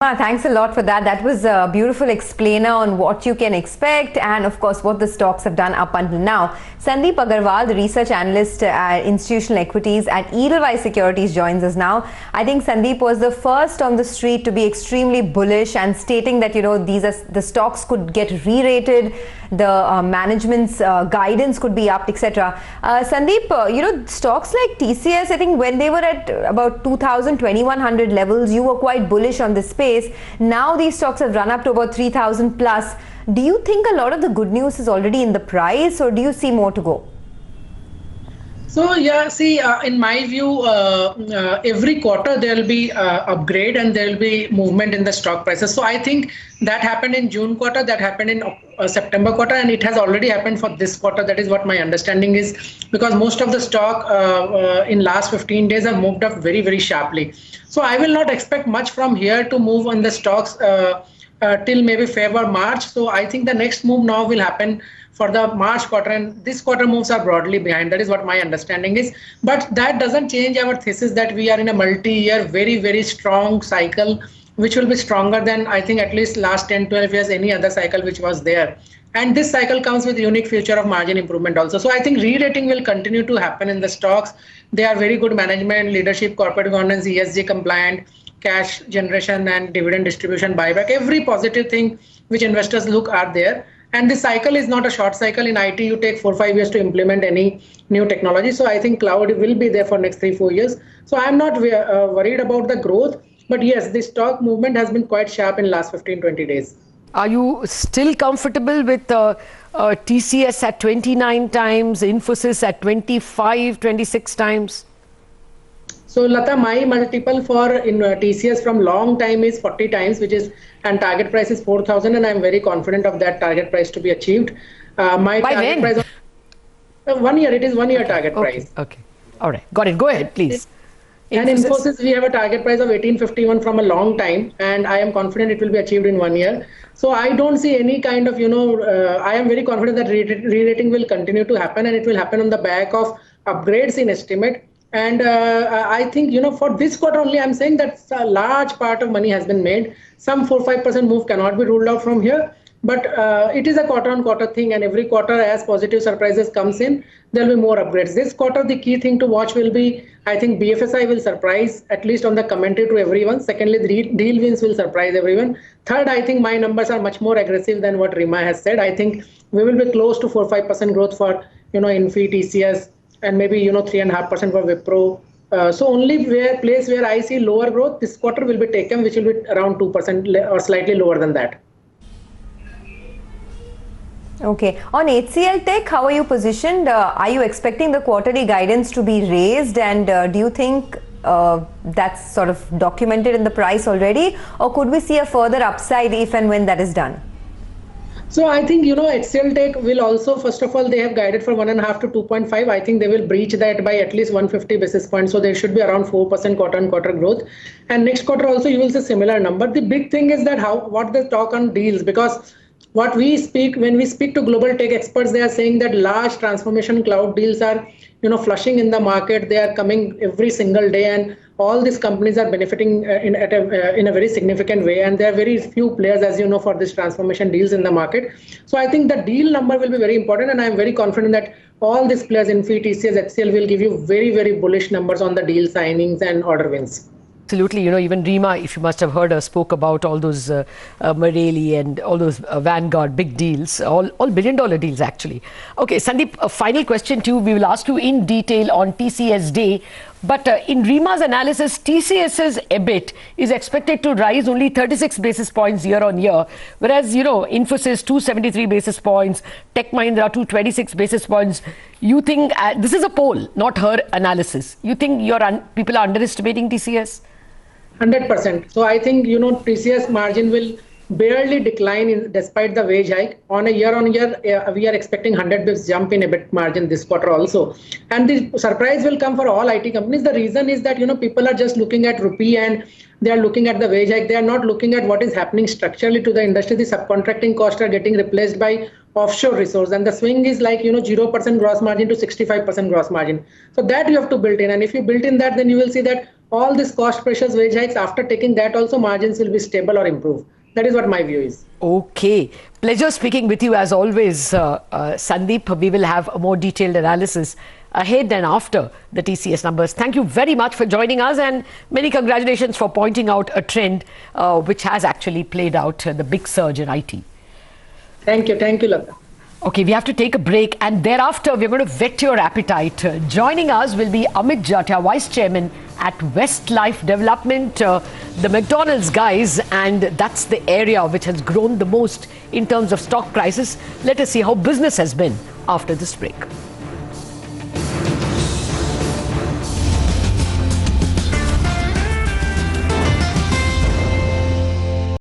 Thanks a lot for that. That was a beautiful explainer on what you can expect and, of course, what the stocks have done up until now. Sandip Agarwal, the research analyst at institutional equities at Edelweiss Securities, joins us now. I think Sandip was the first on the street to be extremely bullish and stating that, the stocks could get re-rated, the management's guidance could be upped, etc. Sandip, stocks like TCS, I think when they were at about 2,000, 2,100 levels, you were quite bullish on this space. Now these stocks have run up to about 3,000 plus. Do you think a lot of the good news is already in the price, or do you see more to go? So yeah, see, in my view, every quarter there will be upgrade and there will be movement in the stock prices. So I think that happened in June quarter, that happened in September quarter, and it has already happened for this quarter. That is what my understanding is, because most of the stock in last 15 days have moved up very, very sharply. So I will not expect much from here to move on the stocks till maybe February, March. So I think the next move now will happen for the March quarter, and this quarter moves are broadly behind. That is what my understanding is. But that doesn't change our thesis that we are in a multi-year, very, very strong cycle, which will be stronger than, I think, at least last 10, 12 years, any other cycle which was there. And this cycle comes with unique feature of margin improvement also. So I think re-rating will continue to happen in the stocks. They are very good management, leadership, corporate governance, ESG compliant, cash generation and dividend distribution, buyback. Every positive thing which investors look are there. And this cycle is not a short cycle. In IT, you take 4 or 5 years to implement any new technology. So I think cloud will be there for next 3 or 4 years. So I'm not worried about the growth. But yes, the stock movement has been quite sharp in last 15-20 days. Are you still comfortable with TCS at 29 times, Infosys at 25, 26 times? So Lata, my multiple for TCS from long time is 40 times, which is, and target price is 4,000, and I'm very confident of that target price to be achieved. My target when? price of 1 year, it is 1 year target price. Okay, all right, got it. Go ahead, please. And Infosys, we have a target price of 1851 from a long time, and I am confident it will be achieved in 1 year. So I don't see any kind of, I am very confident that re-rating will continue to happen, and it will happen on the back of upgrades in estimate. And I think, for this quarter only, I'm saying that a large part of money has been made. Some 4-5% move cannot be ruled out from here. But it is a quarter-on-quarter thing, and every quarter as positive surprises comes in, there will be more upgrades. This quarter, the key thing to watch will be, I think BFSI will surprise, at least on the commentary to everyone. Secondly, the deal wins will surprise everyone. Third, I think my numbers are much more aggressive than what Rima has said. I think we will be close to 4-5% growth for, Infi, TCS, and maybe, 3.5% for Wipro. So only place where I see lower growth this quarter will be taken, which will be around 2% or slightly lower than that. Okay. On HCL Tech, how are you positioned? Are you expecting the quarterly guidance to be raised? And do you think that's sort of documented in the price already? Or could we see a further upside if and when that is done? So I think, HCL Tech will also, first of all, they have guided for 1.5 to 2.5. I think they will breach that by at least 150 basis points. So there should be around 4% quarter-on-quarter growth. And next quarter also, you will see similar number. The big thing is that what they talk on deals, because when we speak to global tech experts, they are saying that large transformation cloud deals are, flushing in the market. They are coming every single day, and all these companies are benefiting in a very significant way. And there are very few players, as you know, for this transformation deals in the market. So I think the deal number will be very important, and I am very confident that all these players, Infi, TCS, HCL, will give you very, very bullish numbers on the deal signings and order wins. Absolutely, even Rima, if you must have heard her, spoke about all those Marelli and all those Vanguard big deals, all billion-dollar deals actually. Okay, Sandip, a final question to you. We will ask you in detail on TCS Day. But in Rima's analysis, TCS's EBIT is expected to rise only 36 basis points year on year, whereas, Infosys 273 basis points, Tech Mahindra 226 basis points. You think, this is a poll, not her analysis. You think people are underestimating TCS? 100%. So I think, TCS margin will barely decline despite the wage hike. On a year-on-year, we are expecting 100 bps jump in EBIT margin this quarter also. And the surprise will come for all IT companies. The reason is that, people are just looking at rupee and they are looking at the wage hike. They are not looking at what is happening structurally to the industry. The subcontracting costs are getting replaced by offshore resource, and the swing is like 0% gross margin to 65% gross margin. So that you have to build in, and if you build in that, then you will see that all this cost pressures, wage hikes, after taking that also margins will be stable or improve. That is what my view is. Okay. Pleasure speaking with you as always, Sandip. We will have a more detailed analysis ahead and after the TCS numbers. Thank you very much for joining us, and many congratulations for pointing out a trend which has actually played out, the big surge in IT. Thank you, Lata. Okay, we have to take a break, and thereafter we're going to whet your appetite. Joining us will be Amit Jatia, Vice Chairman at Westlife Development, the McDonald's guys, and that's the area which has grown the most in terms of stock prices. Let us see how business has been after this break.